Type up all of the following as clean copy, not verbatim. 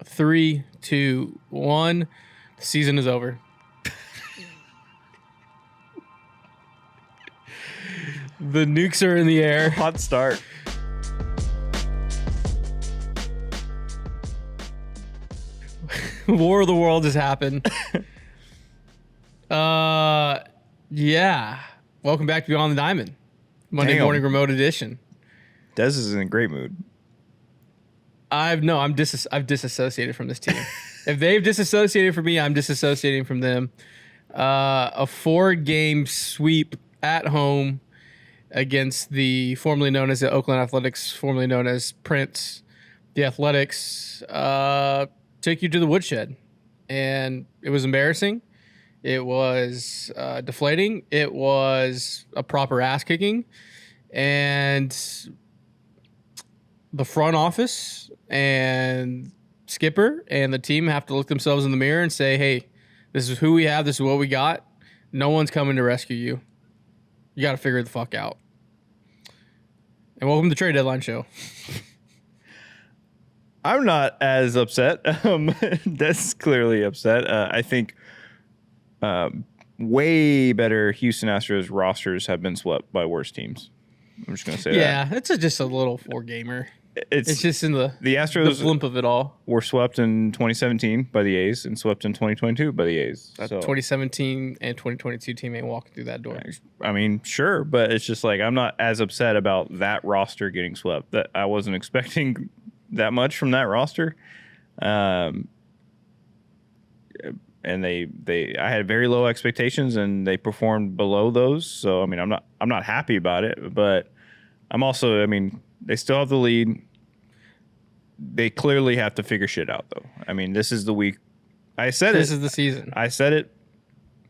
3, 2, 1. The season is over. The nukes are in the air. Hot start. War of the Worlds has happened. Yeah. Welcome back to Beyond the Diamond. Monday morning remote edition. Dez is in a great mood. I've disassociated from this team. If they've disassociated from me, I'm disassociating from them. A 4-game sweep at home against the formerly known as the Oakland Athletics, formerly known as Prince. The Athletics took you to the woodshed, and it was embarrassing. It was deflating. It was a proper ass kicking, and the front office and skipper and the team have to look themselves in the mirror and say, hey, this is who we have. This is what we got. No one's coming to rescue you. You got to figure it the fuck out. And welcome to the Trade Deadline Show. I'm not as upset. That's clearly upset. I think way better Houston Astros rosters have been swept by worse teams. I'm just going to say that. Yeah, it's just a little 4-gamer. It's just in the Astros, the blimp of it all. Were swept in 2017 by the A's and swept in 2022 by the A's. That 2017 and 2022 team ain't walking through that door. I mean, sure, but it's just like I'm not as upset about that roster getting swept. That I wasn't expecting that much from that roster. And I had very low expectations, and they performed below those. So I mean, I'm not happy about it, but I'm also, I mean, they still have the lead. They clearly have to figure shit out, though. I mean, this is the week. This is the season. I said it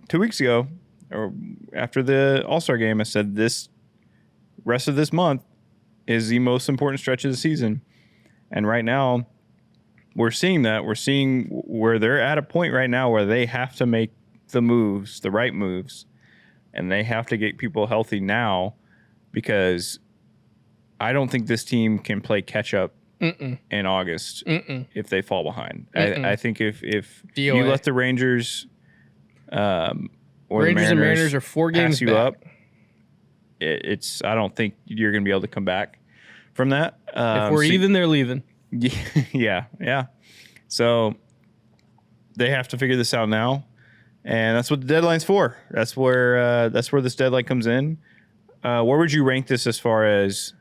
2 weeks ago, or after the All-Star game. I said this rest of this month is the most important stretch of the season. And right now, we're seeing that. We're seeing where they're at a point right now where they have to make the moves, the right moves, and they have to get people healthy now, because I don't think this team can play catch up in August if they fall behind. I think if you let the Rangers or Rangers and Mariners are 4 games pass you back. up, I don't think you're going to be able to come back from that. If we're even, they're leaving. Yeah. So they have to figure this out now, and that's what the deadline's for. That's where this deadline comes in. Where would you rank this as far as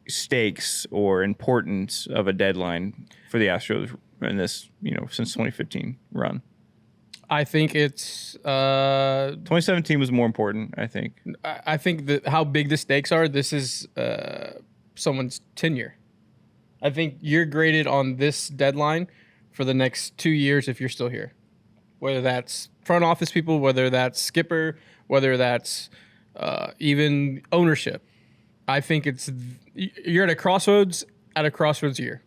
stakes or importance of a deadline for the Astros in this, since 2015 run? I think it's 2017 was more important. I think that how big the stakes are. This is someone's tenure. I think you're graded on this deadline for the next 2 years if you're still here, whether that's front office people, whether that's skipper, whether that's even ownership. I think you're at a crossroads year.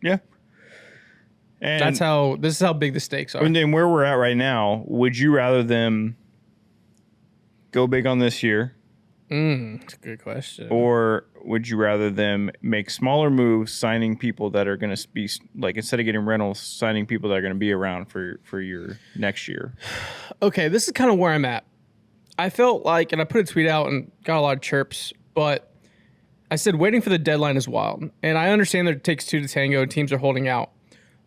Yeah. And this is how big the stakes are. And then where we're at right now, would you rather them go big on this year? That's a good question. Or would you rather them make smaller moves, signing people that are going to be, like, instead of getting rentals, signing people that are going to be around for your next year? Okay, this is kind of where I'm at. I felt like, and I put a tweet out and got a lot of chirps, but I said waiting for the deadline is wild. And I understand that it takes 2 to tango and teams are holding out.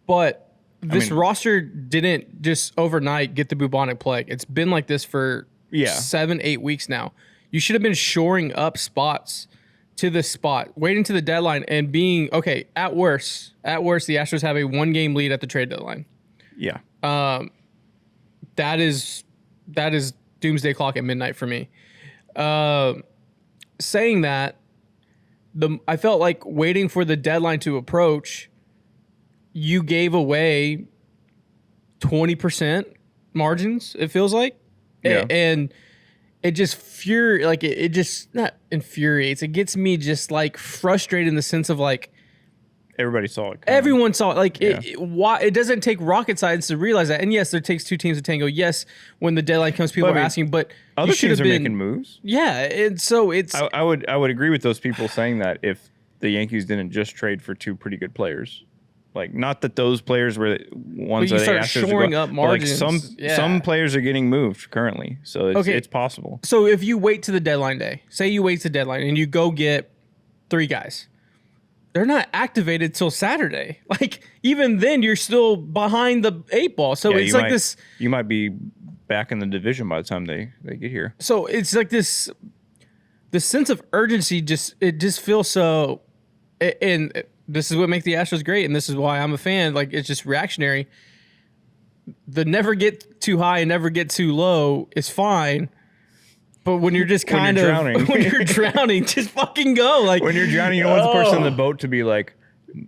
But this roster didn't just overnight get the bubonic plague. It's been like this for 7-8 weeks now. You should have been shoring up spots to this spot, waiting to the deadline and being, okay, at worst, the Astros have a 1-game lead at the trade deadline. Yeah. That is doomsday clock at midnight for me. Saying that, I felt like waiting for the deadline to approach, you gave away 20% margins, it feels like. Yeah. And it just it just not infuriates. It gets me just like frustrated in the sense of like everybody saw it coming. Everyone saw it. Like it doesn't take rocket science to realize that. And yes, there takes 2 teams to tango. Yes, when the deadline comes, people are asking, but other teams are making moves. Yeah, and so it's I would agree with those people saying that if the Yankees didn't just trade for 2 pretty good players. Like, not that those players were ones that they asked to shoring go, up margins. Like some players are getting moved currently, so it's possible. So if you wait to the deadline day, say you wait to the deadline and you go get 3 guys, they're not activated till Saturday. Like, even then, you're still behind the 8 ball. So it's like this. You might be back in the division by the time they get here. So it's like this. The sense of urgency just feels so. And this is what makes the Astros great, and this is why I'm a fan. Like, it's just reactionary. The never get too high and never get too low is fine. But when you're just when you're drowning, just fucking go. Like, when you're drowning, you don't want the person on the boat to be like,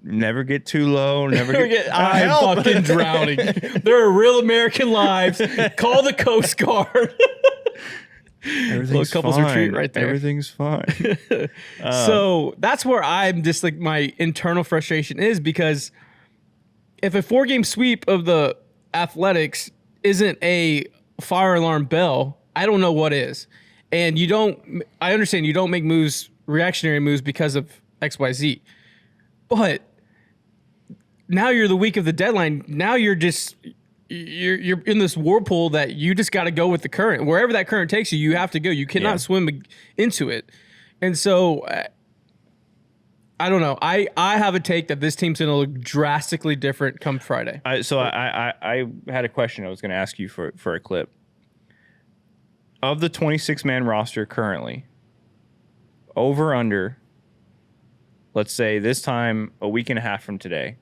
never get too low, never get I'm fucking drowning. There are real American lives. Call the Coast Guard. Everything's couples fine. Retreat right there. Everything's fine. So that's where I'm just like, my internal frustration is, because if a 4-game sweep of the Athletics isn't a fire alarm bell, I don't know what is. And I understand you don't make reactionary moves because of XYZ. But now you're the week of the deadline. Now you're in this whirlpool that you just got to go with the current. Wherever that current takes you, you have to go. You cannot swim into it. And so I don't know. I have a take that this team's going to look drastically different come Friday. I had a question I was going to ask you for a clip. Of the 26-man roster currently, over under, let's say this time a week and a half from today,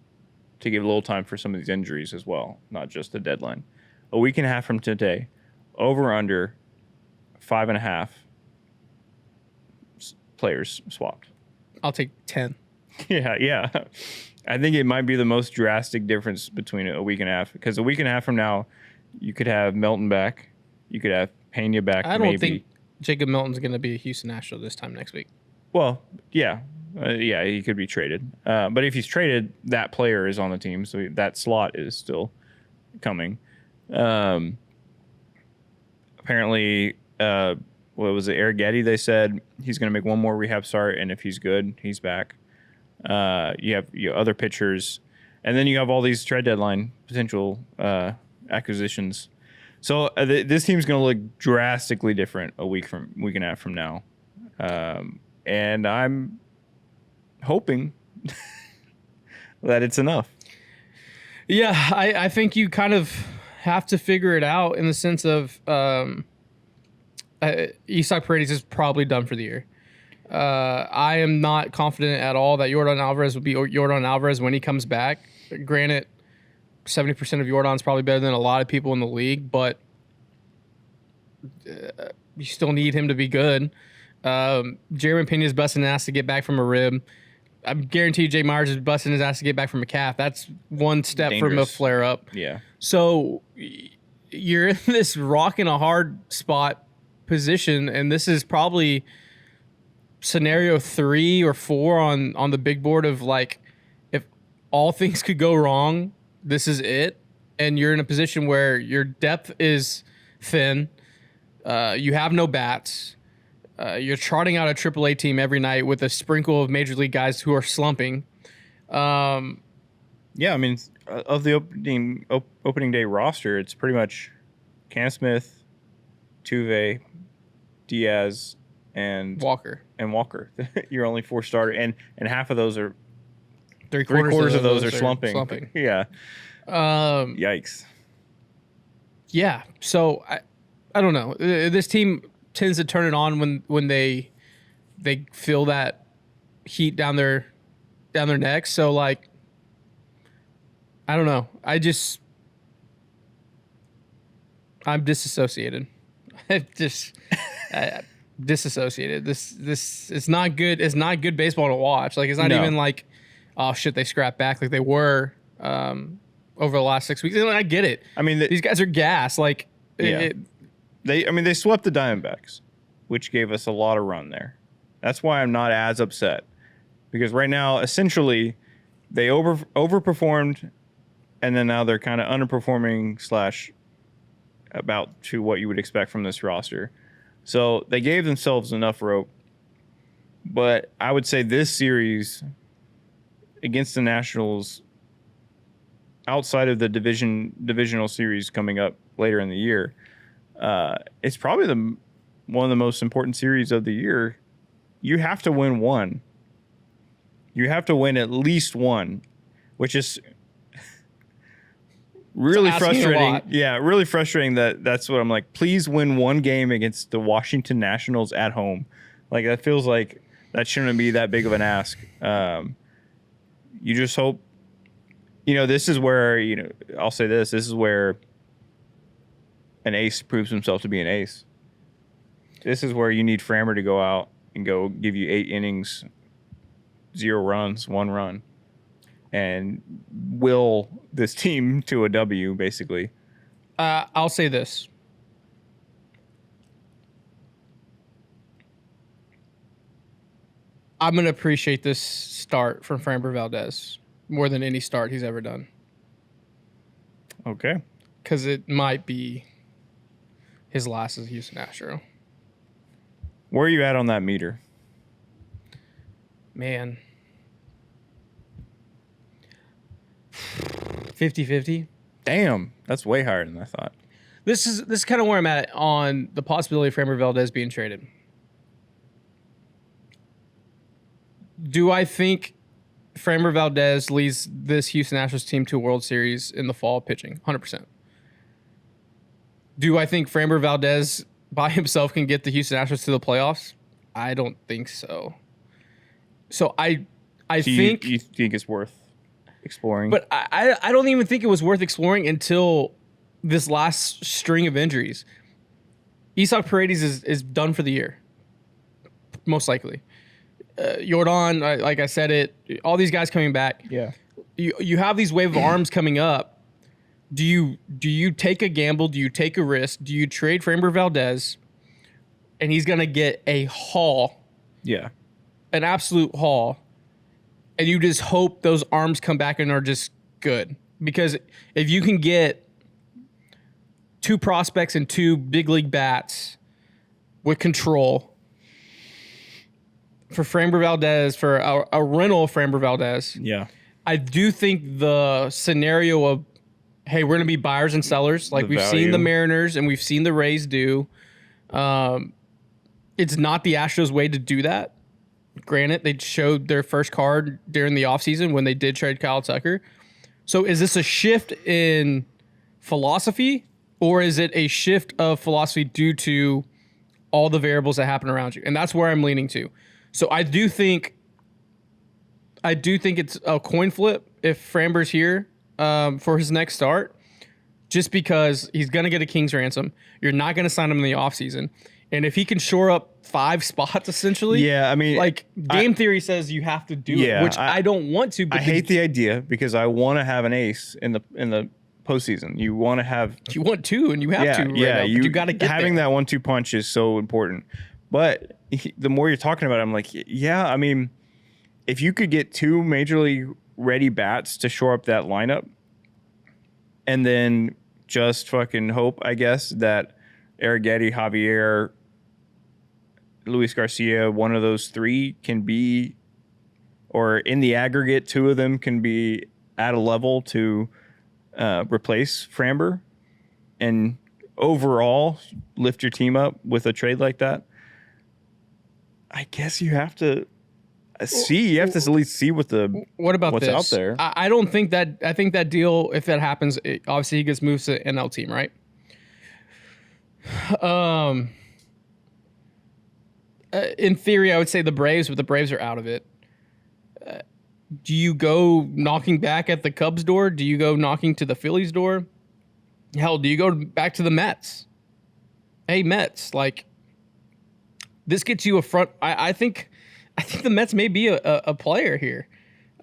to give a little time for some of these injuries as well, not just the deadline. A week and a half from today, over under 5.5 players swapped. I'll take 10. Yeah. I think it might be the most drastic difference between a week and a half, because a week and a half from now, you could have Melton back, you could have Pena back. I don't think Jacob Milton's going to be a Houston Astros this time next week. Well, yeah. He could be traded. But if he's traded, that player is on the team, so that slot is still coming. Apparently, what was it, Eric Getty? They said he's going to make one more rehab start, and if he's good, he's back. You have other pitchers, and then you have all these trade deadline potential acquisitions. So this team's going to look drastically different a week and a half from now, and I'm hoping that it's enough. Yeah, I think you kind of have to figure it out in the sense of Isaac Paredes is probably done for the year. I am not confident at all that Yordan Alvarez will be Yordan Alvarez when he comes back. Granted, 70% of Yordan's probably better than a lot of people in the league, but you still need him to be good. Jeremy Pena's busting his ass to get back from a rib. I guarantee Jay Myers is busting his ass to get back from a calf. That's one step from a flare up. Yeah. So you're in this rock and a hard spot position, and this is probably scenario 3 or 4 on the big board of, like, if all things could go wrong, this is it. And you're in a position where your depth is thin. You have no bats. You're charting out a AAA team every night with a sprinkle of major league guys who are slumping. Yeah, I mean, of the opening day roster, it's pretty much Cam Smith, Tuve, Diaz, and Walker. Your only 4 starter, and half of those are three-quarters of those are slumping. Yeah. Yikes. Yeah. So I don't know. This team tends to turn it on when they feel that heat down their necks. So, like, I don't know. I'm disassociated. Disassociated. This it's not good. It's not good baseball to watch. Like, it's not even like, oh shit, they scrapped back like they were over the last 6 weeks. And I get it. I mean, these guys are gas. Like, yeah. They swept the Diamondbacks, which gave us a lot of run there. That's why I'm not as upset, because right now, essentially, they overperformed, and then now they're kind of underperforming / about to what you would expect from this roster. So they gave themselves enough rope But I would say this series against the Nationals, outside of the divisional series coming up later in the year, it's probably one of the most important series of the year. You have to win one. You have to win at least one, which is really frustrating. Yeah, really frustrating that's what I'm like. Please win one game against the Washington Nationals at home. Like, that feels like that shouldn't be that big of an ask. You just hope, this is where, I'll say this is where an ace proves himself to be an ace. This is where you need Framber to go out and go give you 8 innings, 0 runs, 1 run, and will this team to a W, basically. I'll say this. I'm going to appreciate this start from Framber Valdez more than any start he's ever done. Okay. Because it might be his last as a Houston Astro. Where are you at on that meter? Man. 50-50. Damn, that's way higher than I thought. This is kind of where I'm at on the possibility of Framber Valdez being traded. Do I think Framber Valdez leads this Houston Astros team to a World Series in the fall pitching? 100%. Do I think Framber Valdez by himself can get the Houston Astros to the playoffs? I don't think so. So I think... You think it's worth exploring? But I don't even think it was worth exploring until this last string of injuries. Isak Paredes is done for the year. Most likely. Jordan, like I said it, all these guys coming back. Yeah. You have these wave of arms coming up. Do you take a gamble? Do you take a risk? Do you trade Framber Valdez and he's going to get a haul? Yeah. An absolute haul. And you just hope those arms come back and are just good. Because if you can get 2 prospects and 2 big league bats with control for Framber Valdez, for a rental of Framber Valdez. Yeah. I do think the scenario of, hey, we're going to be buyers and sellers, like we've seen the Mariners and we've seen the Rays do. It's not the Astros' way to do that. Granted, they showed their first card during the offseason when they did trade Kyle Tucker. So is this a shift in philosophy, or is it a shift of philosophy due to all the variables that happen around you? And that's where I'm leaning to. So I do think it's a coin flip if Framber's here for his next start, just because he's going to get a king's ransom. You're not going to sign him in the offseason. And if he can shore up 5 spots, essentially, yeah, I mean, like game theory says you have to do it, which I don't want to. But I hate the idea because I want to have an ace in the postseason. You want to have, you want to, and you have to. Right now, you got to get having there. That 1-2 punch is so important. But the more you're talking about it, I'm like, yeah, I mean, if you could get 2 major league ready bats to shore up that lineup, and then just fucking hope, I guess, that Arrighetti, Javier, Luis Garcia, one of those 3 can be, or in the aggregate, 2 of them can be at a level to replace Framber and overall lift your team up with a trade like that. I guess you have to see. You have to at least see what's this? Out there. I don't think that. I think that deal, if that happens, obviously he gets moved to the NL team, right? In theory, I would say the Braves, but the Braves are out of it. Do you go knocking back at the Cubs' door? Do you go knocking to the Phillies' door? Hell, do you go back to the Mets? Hey, Mets, like, this gets you a front. I think the Mets may be a player here.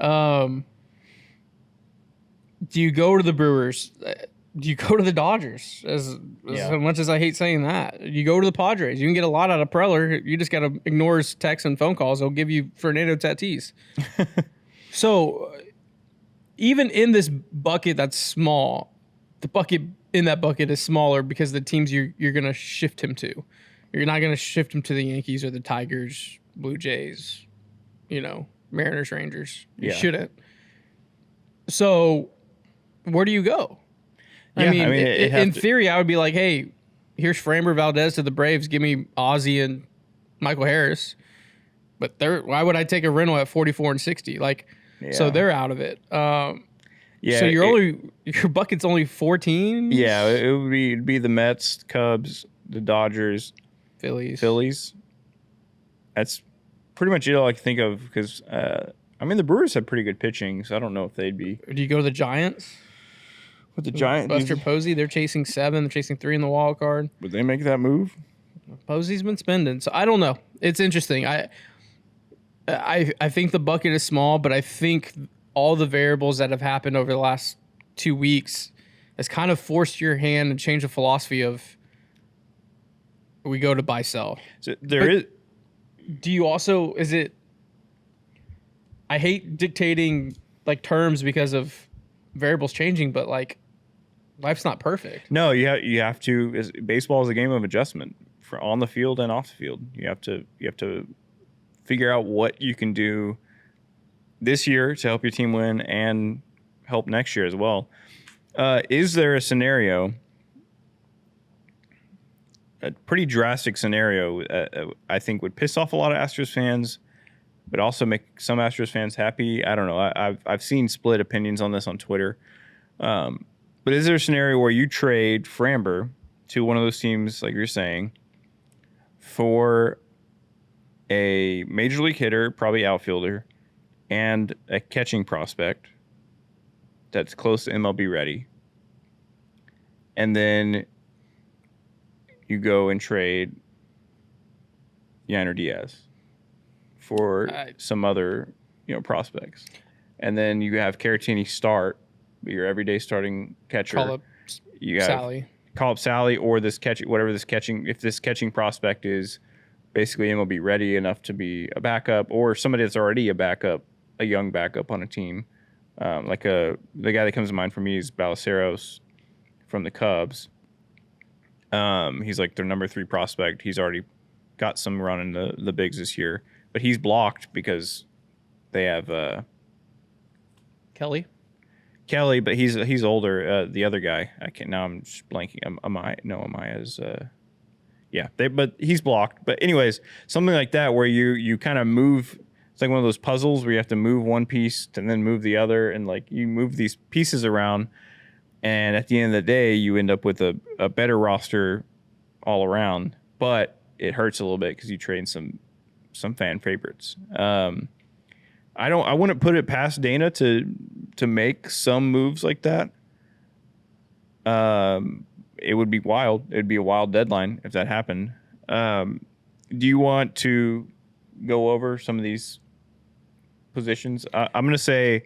Do you go to the Brewers? Do you go to the Dodgers? As much as I hate saying that, you go to the Padres. You can get a lot out of Preller. You just got to ignore his texts and phone calls. He'll give you Fernando Tatis. So even in this bucket that's small, the bucket in that bucket is smaller because the teams you're going to shift him to. You're not going to shift him to the Yankees or the Tigers Blue Jays, Mariners, Rangers. You Yeah. shouldn't. So where do you go? Yeah, in theory, I would be like, hey, here's Framber Valdez to the Braves. Give me Ozzie and Michael Harris. But why would I take a rental at 44 and 60? So they're out of it. Yeah. So your bucket's only 4 teams. Yeah, it'd be the Mets, Cubs, the Dodgers, Phillies. That's pretty much it all I can think of because the Brewers have pretty good pitching, so I don't know if they'd be. Do you go to the Giants? With the Giants, Buster Posey, they're chasing 7. They're chasing 3 in the wild card. Would they make that move? Posey's been spending, so I don't know. It's interesting. I think the bucket is small, but I think all the variables that have happened over the last 2 weeks has kind of forced your hand and changed the philosophy of we go to buy sell. So Do you also I hate dictating terms because of variables changing, but life's not perfect. No, you have to. Baseball is a game of adjustment for on the field and off the field. You have to figure out what you can do this year to help your team win and help next year as well. Is there a scenario, a pretty drastic scenario, I think would piss off a lot of Astros fans, but also make some Astros fans happy? I don't know. I've seen split opinions on this on Twitter. But is there a scenario where you trade Framber to one of those teams, like you're saying, for a major league hitter, probably outfielder, and a catching prospect that's close to MLB ready, and then you go and trade Yainer Diaz for some other prospects, and then you have Caratini start, your everyday starting catcher. Call up Sally, or if this catching prospect is basically MLB ready enough to be a backup, or somebody that's already a young backup on a team. The guy that comes to mind for me is Ballesteros from the Cubs. He's their number 3 prospect. He's already got some run in the bigs this year, but he's blocked because they have Kelly, but he's older. The other guy, I'm just blanking. Amaya's. But he's blocked. But anyways, something like that where you kind of move. It's like one of those puzzles where you have to move one piece and then move the other, and you move these pieces around, and at the end of the day, you end up with a better roster all around. But it hurts a little bit because you trade some fan favorites. I wouldn't put it past Dana to make some moves like that. It would be wild. It'd be a wild deadline if that happened. Do you want to go over some of these positions? I'm going to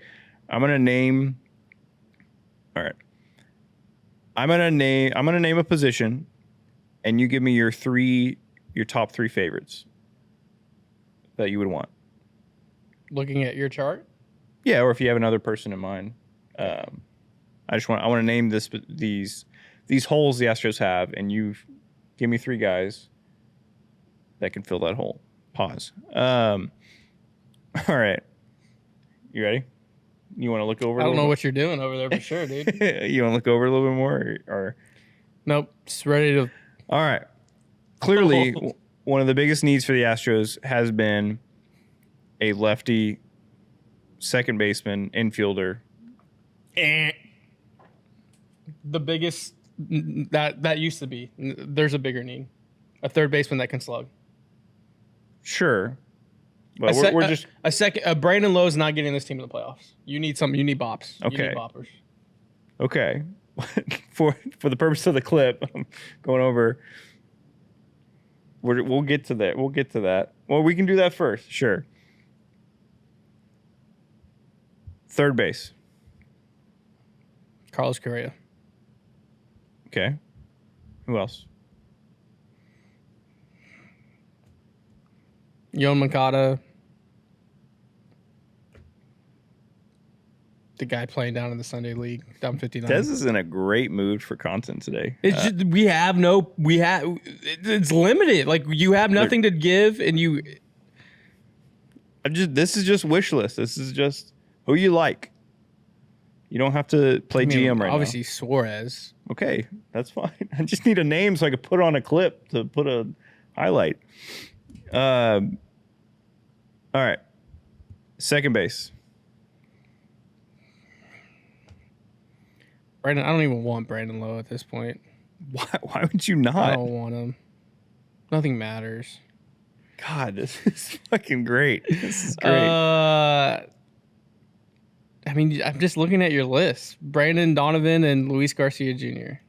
name a position, and you give me your top 3 favorites that you would want. Looking at your chart? Yeah, or if you have another person in mind. I want to name these holes the Astros have, and you give me 3 guys that can fill that hole. Pause. All right. You ready? You want to look over? I don't know what you're doing over there for sure, dude. You want to look over a little bit more, or? Nope. Just ready to. All right. Clearly, one of the biggest needs for the Astros has been a lefty second baseman, infielder. The biggest that used to be. There's a bigger need. A third baseman that can slug. Sure. But we're just a second. Brandon Lowe's not getting this team in the playoffs. You need You need bops. Okay. You need boppers. Okay. for the purpose of the clip, I'm going over. We'll get to that. We'll get to that. Well, we can do that first. Sure. Third base. Carlos Correa. Okay. Who else? Yoan Moncada. The guy playing down in the Sunday League, down 59. Dez is in a great mood for content today. It's just, it's limited. You have nothing to give, and This is just wish list. This is just who you like. You don't have to play GM right obviously Suarez. now. Okay, that's fine. I just need a name so I could put on a clip to put a highlight. All right. Second base. Brandon, I don't even want Brandon Lowe at this point. Why would you not? I don't want him. Nothing matters. God, this is fucking great. This is great. I mean, I'm just looking at your list. Brandon Donovan and Luis Garcia Jr.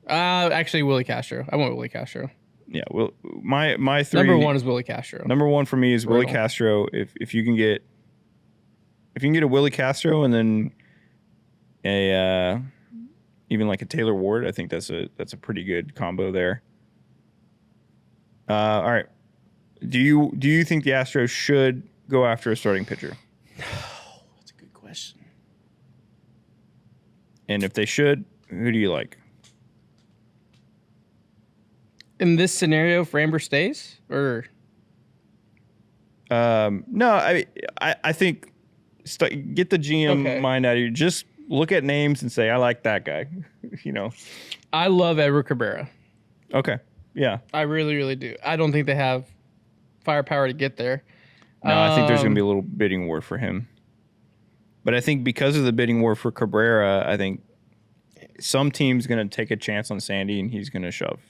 Actually, Willie Castro. I want Willie Castro. Yeah, well, my three. Number one is Willie Castro. Number one for me is Willie Castro. If you can get a Willie Castro and then a even like a Taylor Ward, I think that's a pretty good combo there. All right. Do you think the Astros should go after a starting pitcher? That's a good question. And if they should, who do you like? In this scenario, Framber stays or? No, I think get the GM mind out of you. Just look at names and say, I like that guy. I love Edward Cabrera. Okay. Yeah. I really, really do. I don't think they have firepower to get there. No, I think there's going to be a little bidding war for him. But I think because of the bidding war for Cabrera, I think some team's going to take a chance on Sandy and he's going to shove.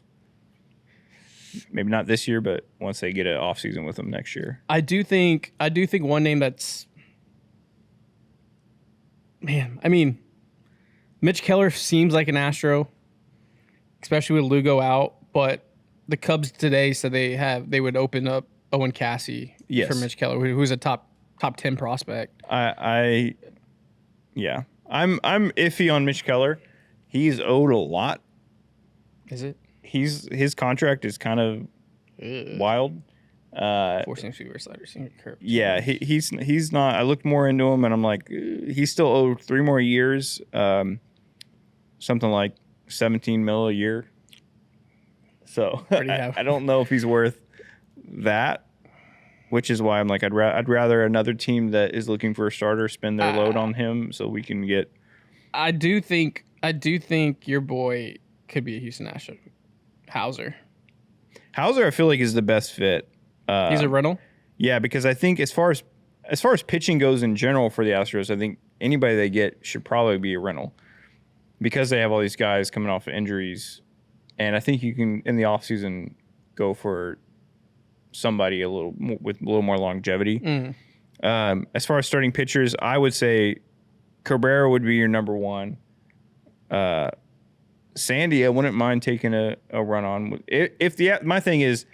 Maybe not this year, but once they get an offseason with him next year. I do think one name that's, man, I mean, Mitch Keller seems like an Astro, especially with Lugo out, but the Cubs today said they would open up Owen Cassie for Mitch Keller, who's a top 10 prospect. I'm iffy on Mitch Keller. He's owed a lot. Is it? His contract is kind of wild. Forcing super sliders. Yeah, he's not. I looked more into him, and I'm like, he's still owed 3 more years. Something like $17 million a year. So I don't know if he's worth that, which is why I'm like, I'd rather another team that is looking for a starter spend their load on him so we can get. I do think your boy could be a Houston Astro. Hauser, I feel like is the best fit. He's a rental. Yeah, because I think as far as pitching goes in general for the Astros, I think anybody they get should probably be a rental because they have all these guys coming off of injuries. And I think you can, in the offseason, go for somebody with a little more longevity. As far as starting pitchers, I would say Cabrera would be your number one. Sandy, I wouldn't mind taking a run on. My thing is,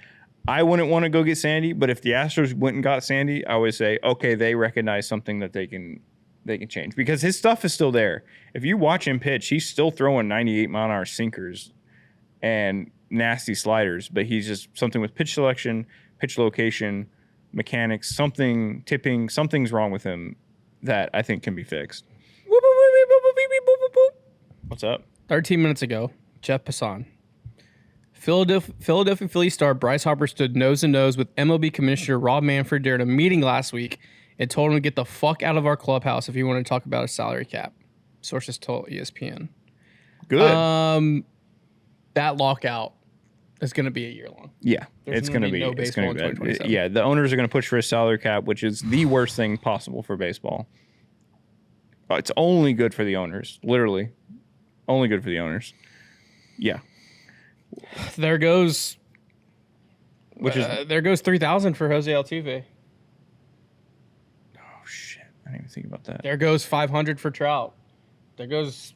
I wouldn't want to go get Sandy, but if the Astros went and got Sandy, I would say, okay, they recognize something that they can change because his stuff is still there. If you watch him pitch, he's still throwing 98-mile-an-hour sinkers and nasty sliders, but he's just something with pitch selection, pitch location, mechanics, tipping, something's wrong with him that I think can be fixed. What's up? 13 minutes ago, Jeff Passan. Philadelphia Phillies star Bryce Harper stood nose to nose with MLB Commissioner Rob Manfred during a meeting last week and told him to get the fuck out of our clubhouse if he wanted to talk about a salary cap. Sources told ESPN. Good. That lockout is going to be a year long. Yeah, it's going to be. No baseball in 2027. Yeah, the owners are going to push for a salary cap, which is the worst thing possible for baseball. It's only good for the owners, literally. Only good for the owners. Yeah. There goes. There goes 3,000 for Jose Altuve. Oh shit! I didn't even think about that. There goes 500 for Trout. There goes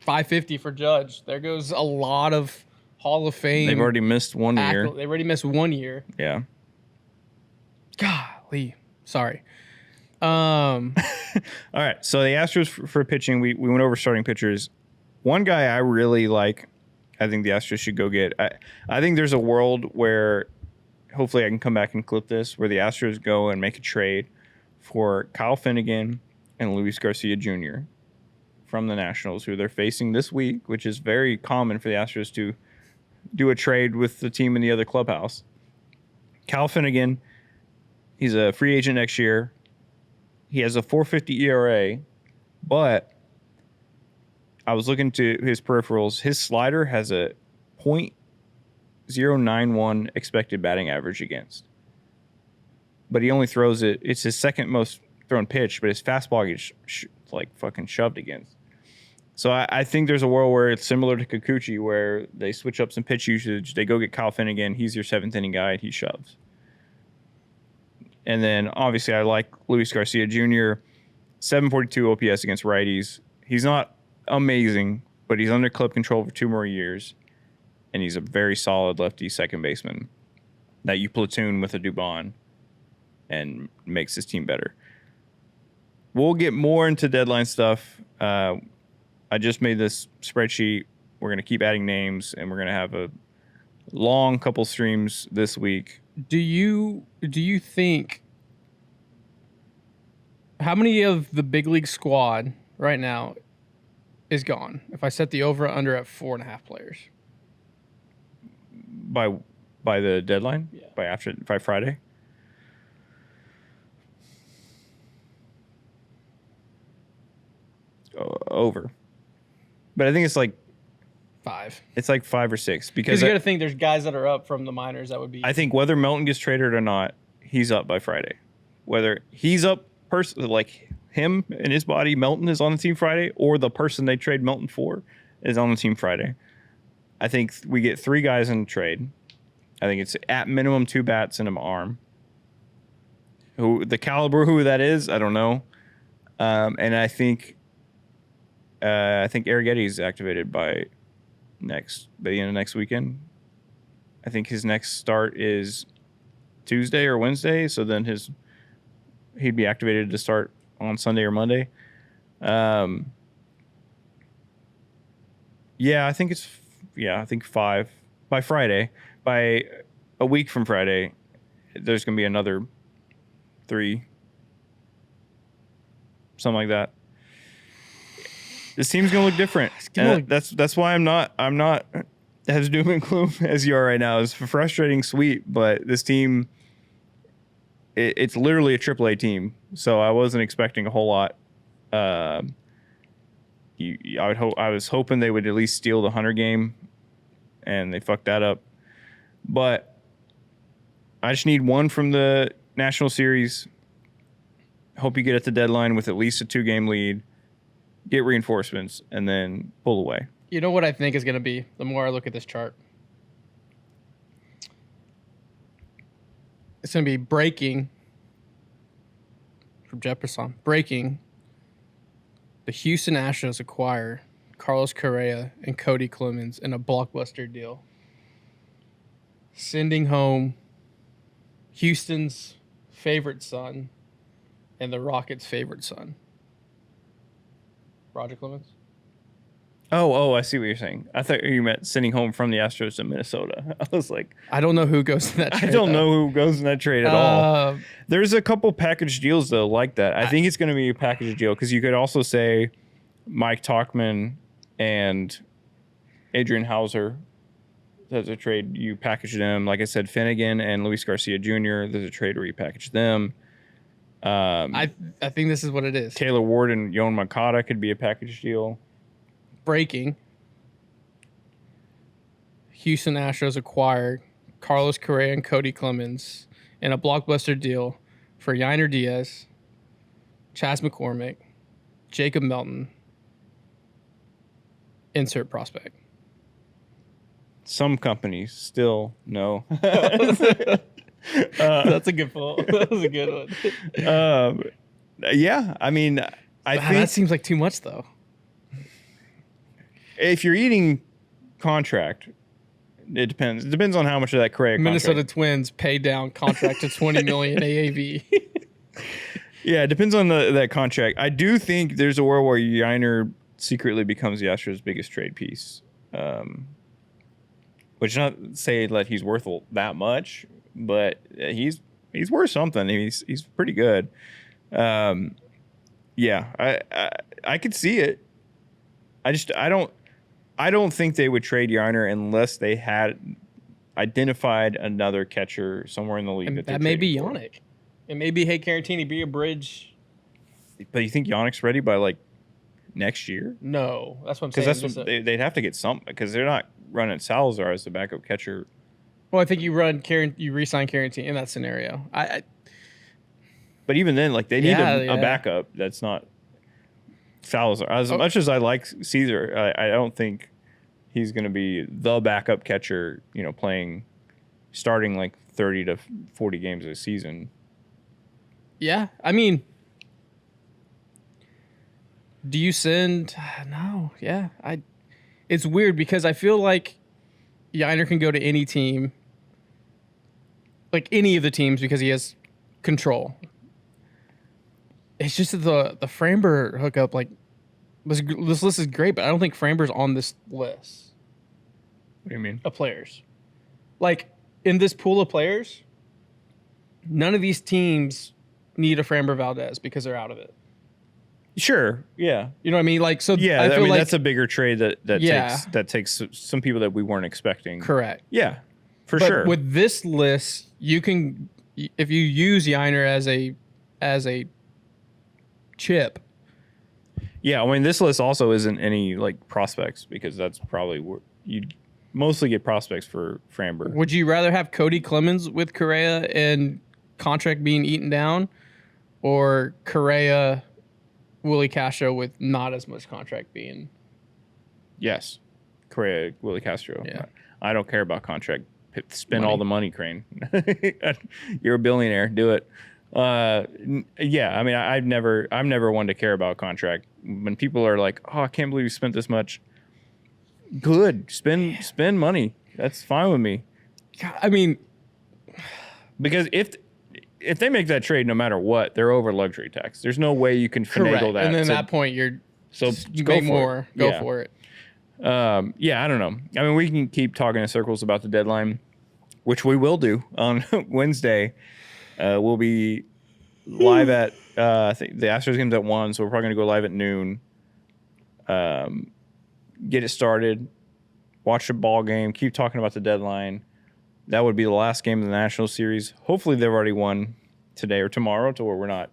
550 for Judge. There goes a lot of Hall of Fame. They've already missed 1 year. They've already missed 1 year. Yeah. Golly. Sorry. All right. So the Astros for pitching, we went over starting pitchers. One guy I really like, I think the Astros should go get. I think there's a world where, hopefully I can come back and clip this, where the Astros go and make a trade for Kyle Finnegan and Luis Garcia Jr. from the Nationals, who they're facing this week, which is very common for the Astros to do a trade with the team in the other clubhouse. Kyle Finnegan He's a free agent next year. He has a 4.50 ERA, but I was looking to his peripherals. His slider has a .091 expected batting average against. But he only throws it. It's his second most thrown pitch, but his fastball gets like fucking shoved against. So I think there's a world where it's similar to Kikuchi, where they switch up some pitch usage. They go get Kyle Finnegan. He's your seventh inning guy, and he shoves. And then obviously I like Luis Garcia Jr. 742 OPS against righties. He's not amazing, but he's under club control for 2 more years, and he's a very solid lefty second baseman that you platoon with a Dubon and makes his team better. We'll get more into deadline stuff. I just made this spreadsheet. We're going to keep adding names, and we're going to have a long couple streams this week. Do you think, how many of the big league squad right now is gone? If I set the over under at 4.5 players By the deadline? Yeah. By Friday? Over. But I think it's like 5. It's like 5 or 6 Because you got to think there's guys that are up from the minors that would be. I think whether Melton gets traded or not, he's up by Friday. Whether he's up like him and his body, Melton is on the team Friday, or the person they trade Melton for is on the team Friday. I think we get 3 guys in the trade. I think it's at minimum 2 bats and an arm. Who the caliber who that is, I don't know. And I think Arrighetti is activated by the end of next weekend. I think his next start is Tuesday or Wednesday, so then he'd be activated to start on Sunday or Monday. I think 5 by Friday. By a week from Friday, there's going to be another 3, something like that. This team's gonna look different. That's why I'm not as doom and gloom as you are right now. It's frustrating, sweet, but this team, it's literally a AAA team. So I wasn't expecting a whole lot. I was hoping they would at least steal the Hunter game, and they fucked that up. But I just need 1 from the National Series. Hope you get at the deadline with at least a 2-game lead. Get reinforcements, and then pull away. You know what I think is going to be, the more I look at this chart? It's going to be breaking, from Jefferson, breaking, the Houston Astros acquire Carlos Correa and Cody Clemens in a blockbuster deal, sending home Houston's favorite son and the Rockets' favorite son. Roger Clemens? Oh, I see what you're saying. I thought you meant sending home from the Astros to Minnesota. I was like... I don't know who goes in that trade. I don't know who goes in that trade at all. There's a couple package deals, though, like that. I think it's going to be a package deal, because you could also say Mike Tauchman and Adrian Hauser. There's a trade. You package them. Like I said, Finnegan and Luis Garcia Jr., there's a trade where you package them. I think this is what it is. Taylor Ward and Yoan Moncada could be a package deal. Breaking. Houston Astros acquired Carlos Correa and Cody Clemens in a blockbuster deal for Yainer Diaz, Chas McCormick, Jacob Melton, insert prospect. Some companies still no. That's a good pull. That was a good one. Yeah, I mean, I think that seems like too much, though. If you're eating contract, it depends. It depends on how much of that Correa Minnesota contract. Twins pay down contract to $20 million AAV. Yeah, it depends on that contract. I do think there's a world where Yainer secretly becomes the Astros' biggest trade piece. Which not say that he's worth that much, but he's worth something. He's pretty good. Yeah, I could see it. I don't think they would trade Yainer unless they had identified another catcher somewhere in the league. That may be Yannick. And maybe, hey, Caratini, be a bridge. But you think Yannick's ready by like next year? No, that's what I'm Because saying. that's what they'd have to get something, because they're not running Salazar as the backup catcher. Well, I think you re-sign Caratini in that scenario. But even then, like they need a backup that's not Salazar. As much as I like Caesar, I don't think he's going to be the backup catcher, starting like 30 to 40 games a season. Yeah, I mean, do you send? No, yeah. It's weird because I feel like Yainer can go to any team, like any of the teams, because he has control. It's just that the Framber hookup, like, this list is great, but I don't think Framber's on this list. What do you mean? Of players. Like, in this pool of players, none of these teams need a Framber Valdez because they're out of it. Sure. Yeah. You know what I mean? Like, so yeah, I feel like that's a bigger trade that takes some people that we weren't expecting. Correct. Yeah, for but sure. With this list, you can, if you use Yainer as a chip. Yeah, I mean, this list also isn't any like prospects, because that's probably where you'd mostly get prospects for Framber. Would you rather have Cody Clemens with Correa and contract being eaten down, or Correa, Willie Castro with not as much contract being? Yes, Correa, Willie Castro. Yeah. I don't care about contract. Spend all the money, Crane. You're a billionaire. Do it. Yeah, I mean, I'm never one to care about contract. When people are like, "Oh, I can't believe you spent this much," good, spend money. That's fine with me. I mean, because if they make that trade, no matter what, they're over luxury tax. There's no way you can finagle correct. that. And then at that point, you go make for more. it. Go for it. Yeah, I don't know. I mean, we can keep talking in circles about the deadline, which we will do on Wednesday. We'll be live at I think the Astros game's at 1, so we're probably going to go live at noon. Get it started, watch the ball game, keep talking about the deadline. That would be the last game of the National Series. Hopefully they've already won today or tomorrow, to where we're not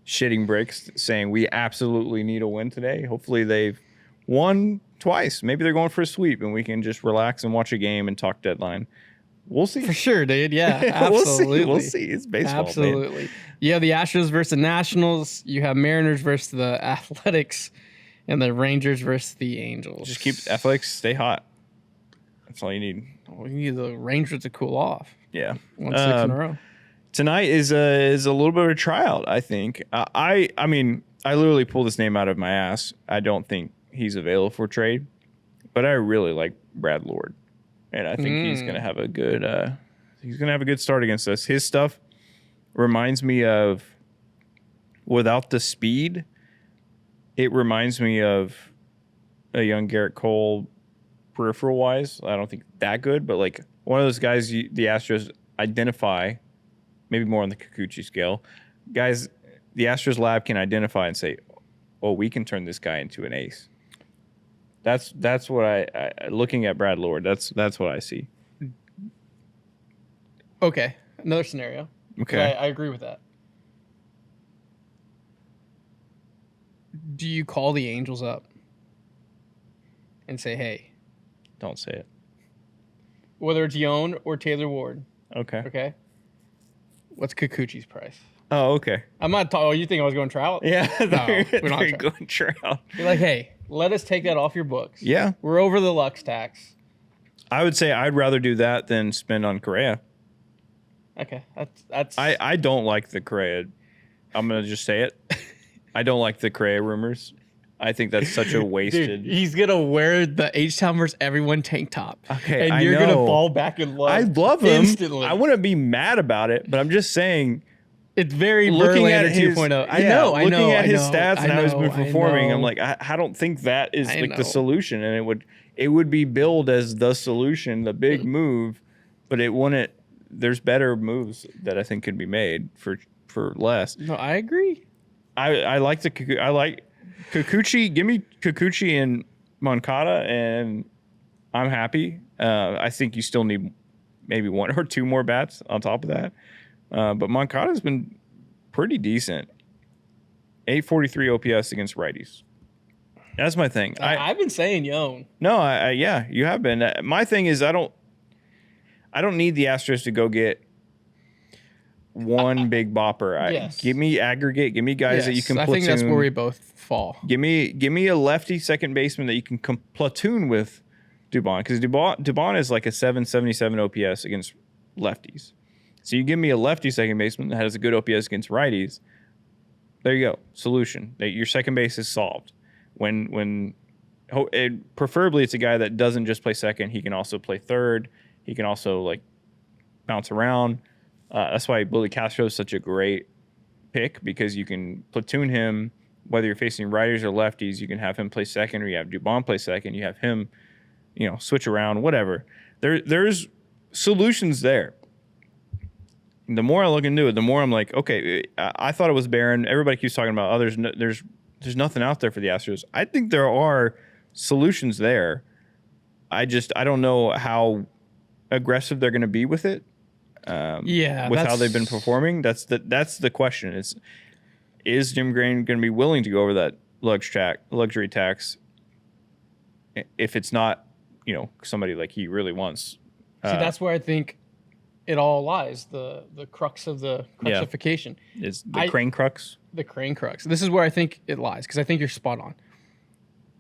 shitting bricks saying we absolutely need a win today. Hopefully they've won twice. Maybe they're going for a sweep and we can just relax and watch a game and talk deadline. We'll see. For sure, dude. Yeah, absolutely. We'll see. It's baseball. Absolutely. Man. You have the Astros versus the Nationals. You have Mariners versus the Athletics, and the Rangers versus the Angels. Just keep Athletics, stay hot. That's all you need. Well, you need the Rangers to cool off. Yeah. 6 in a row. Tonight is a little bit of a tryout, I think. I mean, I literally pulled this name out of my ass. I don't think he's available for trade, but I really like Brad Lord. And I think he's going to have a good start against us. His stuff reminds me of, without the speed, it reminds me of a young Garrett Cole peripheral wise. I don't think that good, but like one of those guys the Astros identify, maybe more on the Kikuchi scale. Guys, the Astros lab can identify and say, "Oh, we can turn this guy into an ace." That's what I looking at Brad Lord. That's what I see. Okay, another scenario. Okay, I agree with that. Do you call the Angels up and say, "Hey"? Don't say it. Whether it's Yon or Taylor Ward. Okay. Okay. What's Kikuchi's price? Oh, okay. I'm not talking. Oh, you think I was going trout? Yeah, we're not going trout. You're like, hey, let us take that off your books. Yeah. We're over the Lux tax. I would say I'd rather do that than spend on Correa. Okay. That's I don't like the Correa. I'm going to just say it. I don't like the Correa rumors. I think that's such a wasted. Dude, he's going to wear the H-Town versus everyone tank top. Okay, and you're going to fall back in love. I love him. Instantly. I wouldn't be mad about it, but I'm just saying. It's very looking at Verlander 2.0. I know. Looking at his stats and how he's been I performing, know. I'm like, I don't think that is like the solution, and it would be billed as the solution, the big move, but it wouldn't. There's better moves that I think could be made for less. No, I agree. I like Kikuchi. Give me Kikuchi and Moncada, and I'm happy. I think you still need maybe one or two more bats on top of that. But Moncada's been pretty decent. 843 OPS against righties. That's my thing. I've been saying you own. No, yeah, you have been. My thing is I don't need the Astros to go get one big bopper. Yes. Give me aggregate. Give me guys that you can platoon. I think that's where we both fall. Give me a lefty second baseman that you can platoon with Dubon, because Dubon is like a 777 OPS against lefties. So you give me a lefty second baseman that has a good OPS against righties. There you go. Solution. Your second base is solved. Preferably it's a guy that doesn't just play second. He can also play third. He can also like bounce around. That's why Willie Castro is such a great pick, because you can platoon him whether you're facing righters or lefties. You can have him play second, or you have Dubon play second. You have him, switch around, whatever. There's solutions there. The more I look into it, the more I'm like, okay, I thought it was barren. Everybody keeps talking about, there's nothing out there for the Astros. I think there are solutions there. I don't know how aggressive they're going to be with it. With how they've been performing. That's the question. Is Jim Crane going to be willing to go over that luxury tax if it's not, somebody like he really wants? See, that's where I think it all lies. The crux of the cruxification. Is the Crane crux? The Crane crux. This is where I think it lies, because I think you're spot on.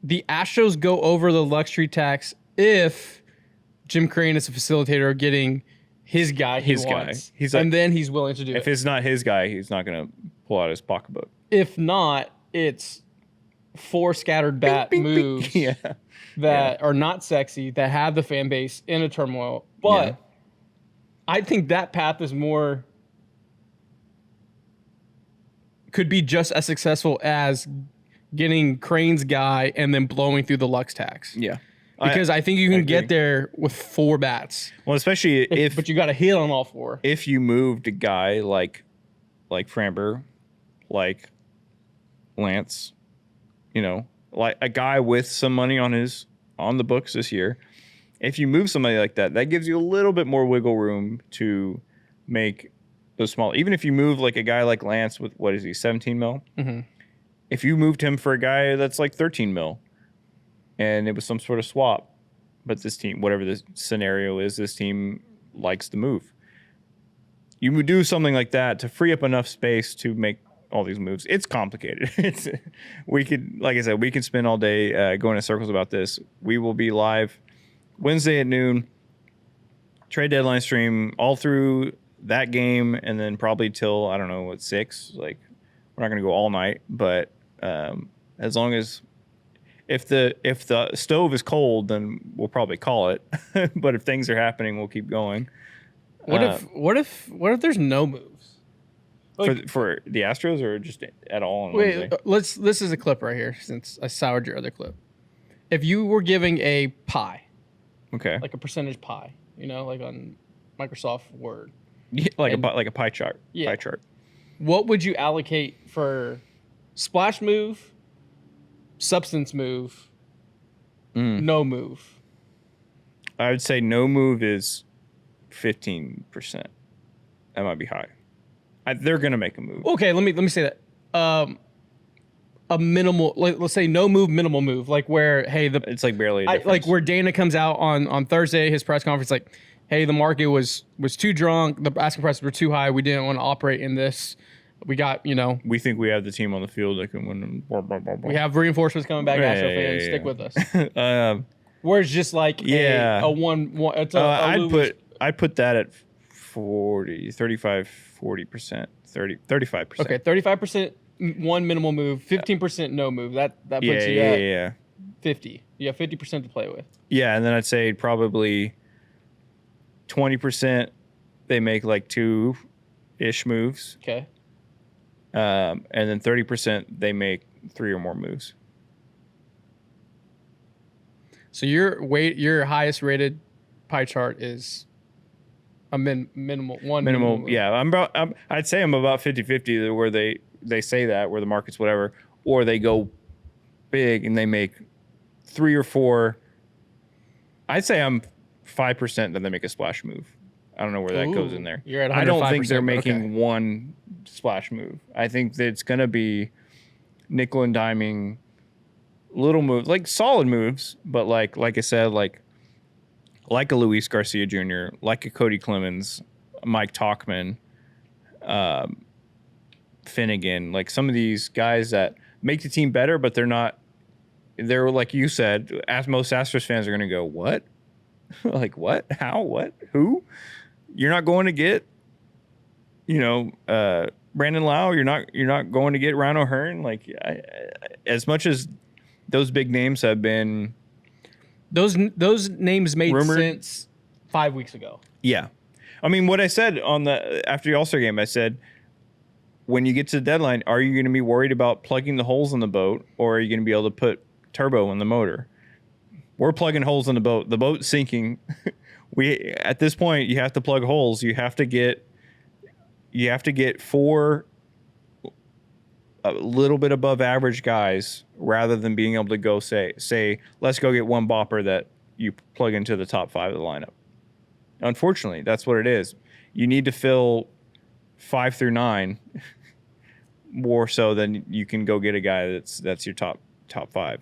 The Astros go over the luxury tax if Jim Crane is a facilitator getting his guy he wants. And then he's willing to do it. If it's not his guy, he's not going to pull out his pocketbook. If not, it's 4 scattered bat moves that are not sexy, that have the fan base in a turmoil. But I think that path is could be just as successful as getting Crane's guy and then blowing through the Lux tax. Yeah. Because I think you can get there with 4 bats. Well, especially but you got to hit on all 4. If you moved a guy like Framber, like Lance, like a guy with some money on the books this year. If you move somebody like that, that gives you a little bit more wiggle room to make those small. Even if you move like a guy like Lance with, what is he, 17 mil? Mm-hmm. If you moved him for a guy that's like 13 mil, and it was some sort of swap, but this team, whatever the scenario is, this team likes the move. You would do something like that to free up enough space to make all these moves. It's complicated. Like I said, we could spend all day going in circles about this. We will be live Wednesday at noon, trade deadline stream all through that game, and then probably till, I don't know, 6. Like, we're not going to go all night, but as long as if the stove is cold, then we'll probably call it. But if things are happening, we'll keep going. What if there's no moves? Like, for the Astros, or just at all on Wednesday? This is a clip right here, since I soured your other clip. If you were giving a pie, okay, like a percentage pie, like on Microsoft Word, like a pie chart. Yeah. Pie chart. What would you allocate for splash move, substance move, no move? I would say no move is 15%. That might be high. They're gonna make a move. Okay, let me say that. A minimal, let's say no move, minimal move, like where it's like barely a difference. Like where Dana comes out on Thursday, his press conference, like, hey, the market was too drunk, the asking prices were too high, we didn't want to operate in this. We got, we think we have the team on the field that can win. We have reinforcements coming back. Astro fans, stick with us. Where it's just like a one. It's I'd put that at 35%, 35%. Okay, 35% one minimal move, 15% no move. That puts you at 50. You have 50% to play with. Yeah, and then I'd say probably 20% they make like 2-ish moves. Okay. And then 30% they make 3 or more moves. So your highest rated pie chart is a minimal. Yeah, I'd say I'm about 50-50 where they say that, where the market's whatever, or they go big and they make 3 or 4. I'd say I'm 5% then they make a splash move. I don't know where that goes in there. You're at I don't think they're 105%, making one splash move. I think that it's going to be nickel and diming little moves, like solid moves, but like I said, like a Luis Garcia Jr., like a Cody Clemens, Mike Talkman, Finnegan, like some of these guys that make the team better, but they're like you said, as most Astros fans are going to go, what? Like what? How? What? Who? You're not going to get, Brandon Lau. You're not going to get Ryan O'Hearn. Like as much as those big names have been, those names made rumored sense 5 weeks ago. Yeah, I mean, what I said after the All-Star game, I said, when you get to the deadline, are you going to be worried about plugging the holes in the boat, or are you going to be able to put turbo in the motor? We're plugging holes in the boat. The boat's sinking. At this point, you have to plug holes. You have to get 4 a little bit above average guys, rather than being able to go say let's go get one bopper that you plug into the top 5 of the lineup. Unfortunately, that's what it is. You need to fill 5 through 9 more so than you can go get a guy that's your top 5.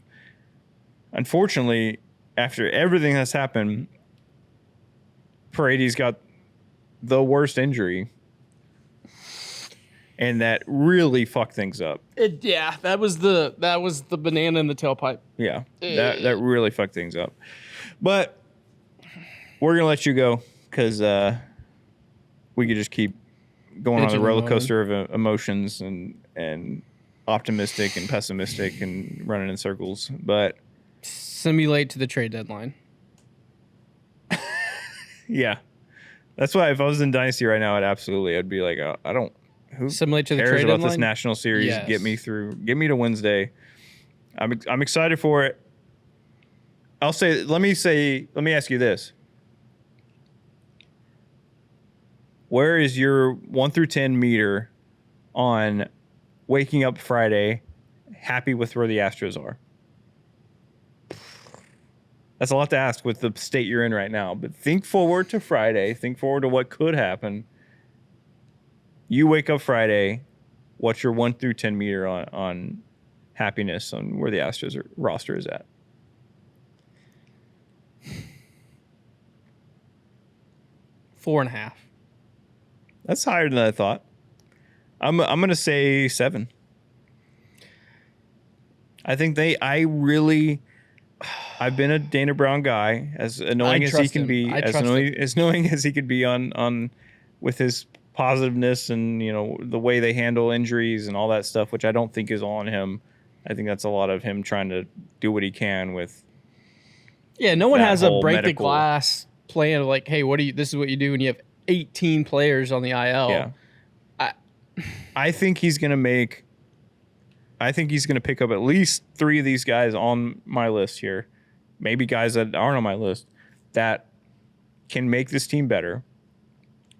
Unfortunately, after everything that's happened, Paredes got the worst injury, and that really fucked things up. That was the banana in the tailpipe. Yeah, that really fucked things up. But we're gonna let you go because we could just keep going on the roller coaster of emotions and optimistic and pessimistic and running in circles. But simulate to the trade deadline. Yeah, that's why if I was in Dynasty right now, I'd be like, I don't. Who simulate to the cares trade about deadline? This National Series? Yes. Get me to Wednesday. I'm excited for it. Let me ask you this. Where is your 1 through 10 meter on waking up Friday happy with where the Astros are? That's a lot to ask with the state you're in right now. But think forward to Friday. Think forward to what could happen. You wake up Friday. What's your 1 through 10 meter on happiness on where the Astros roster is at? Four and a half. That's higher than I thought. I'm gonna say 7. I think I've been a Dana Brown guy, as annoying as he can be, as annoying as he could be on with his positiveness and the way they handle injuries and all that stuff, which I don't think is all on him. I think that's a lot of him trying to do what he can with. Yeah, no one has a break the glass plan of like, hey, this is what you do when you have 18 players on the IL. Yeah. I think he's gonna pick up at least 3 of these guys on my list here. Maybe guys that aren't on my list that can make this team better.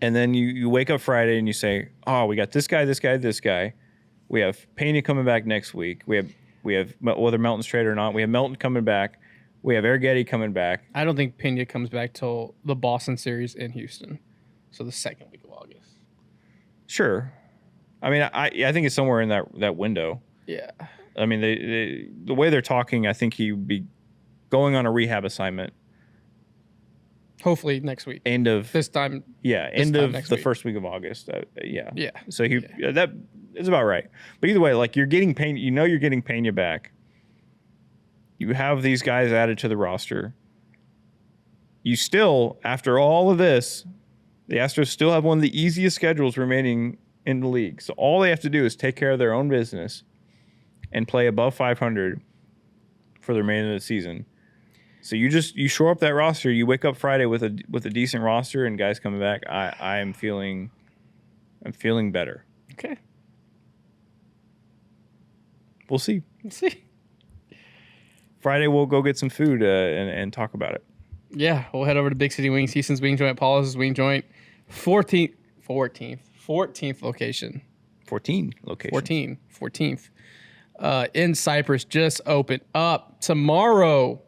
And then you wake up Friday and you say, oh, we got this guy, this guy, this guy. We have Pena coming back next week. We have whether Melton's traded or not. We have Melton coming back. We have Arrighetti coming back. I don't think Pena comes back till the Boston series in Houston. So the second week of August. Sure. I mean, I think it's somewhere in that window. Yeah. I mean, the way they're talking, I think he would be going on a rehab assignment. Hopefully next week. End of this time. Yeah, end of the first week of August. Yeah. Yeah. So that is about right. But either way, like you're getting Pena, you're getting Pena back. You have these guys added to the roster. You still, after all of this, the Astros still have one of the easiest schedules remaining in the league. So all they have to do is take care of their own business and play above 500 for the remainder of the season. So you shore up that roster. You wake up Friday with a decent roster and guys coming back. I'm feeling better. Okay. We'll see. See. Friday we'll go get some food and talk about it. Yeah, we'll head over to Big City Wings, Houston's Wing Joint, Paul's Wing Joint, 14th location. 14 locations. 14th. In Cypress, just opened up. Tomorrow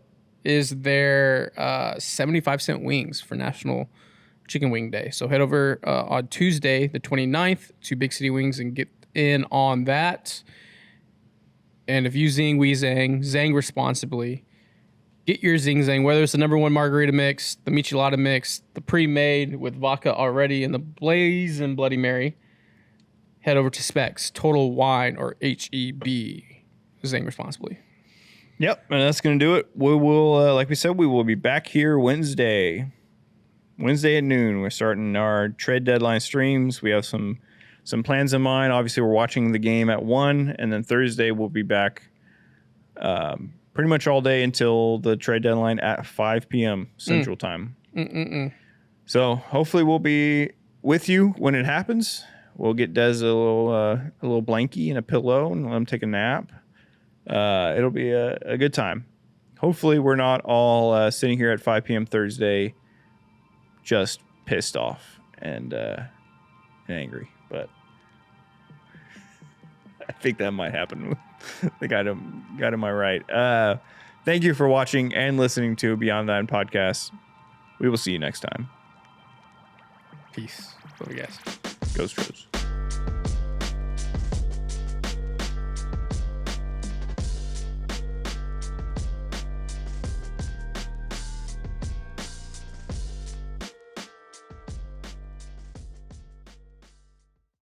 is their 75-cent wings for National Chicken Wing Day. So head over on Tuesday, the 29th, to Big City Wings and get in on that. And if you zing, we zang responsibly. Get your Zing Zang, whether it's the number 1 margarita mix, the michelada mix, the pre-made with vodka already, and the blazing Bloody Mary. Head over to Specs, Total Wine, or HEB. Zing responsibly. Yep, and that's going to do it. We will, like we said, we will be back here Wednesday at noon. We're starting our trade deadline streams. We have some plans in mind. Obviously, we're watching the game at 1, and then Thursday we'll be back pretty much all day until the trade deadline at 5 p.m. Central Time. So hopefully we'll be with you when it happens. We'll get Dez a little blankie and a pillow and let him take a nap. It'll be a good time. Hopefully we're not all sitting here at 5 p.m. Thursday just pissed off and angry. But I think that might happen with the guy to my right. Thank you for watching and listening to Beyond That Podcast. We will see you next time. Peace. Love you guys. Go Astros.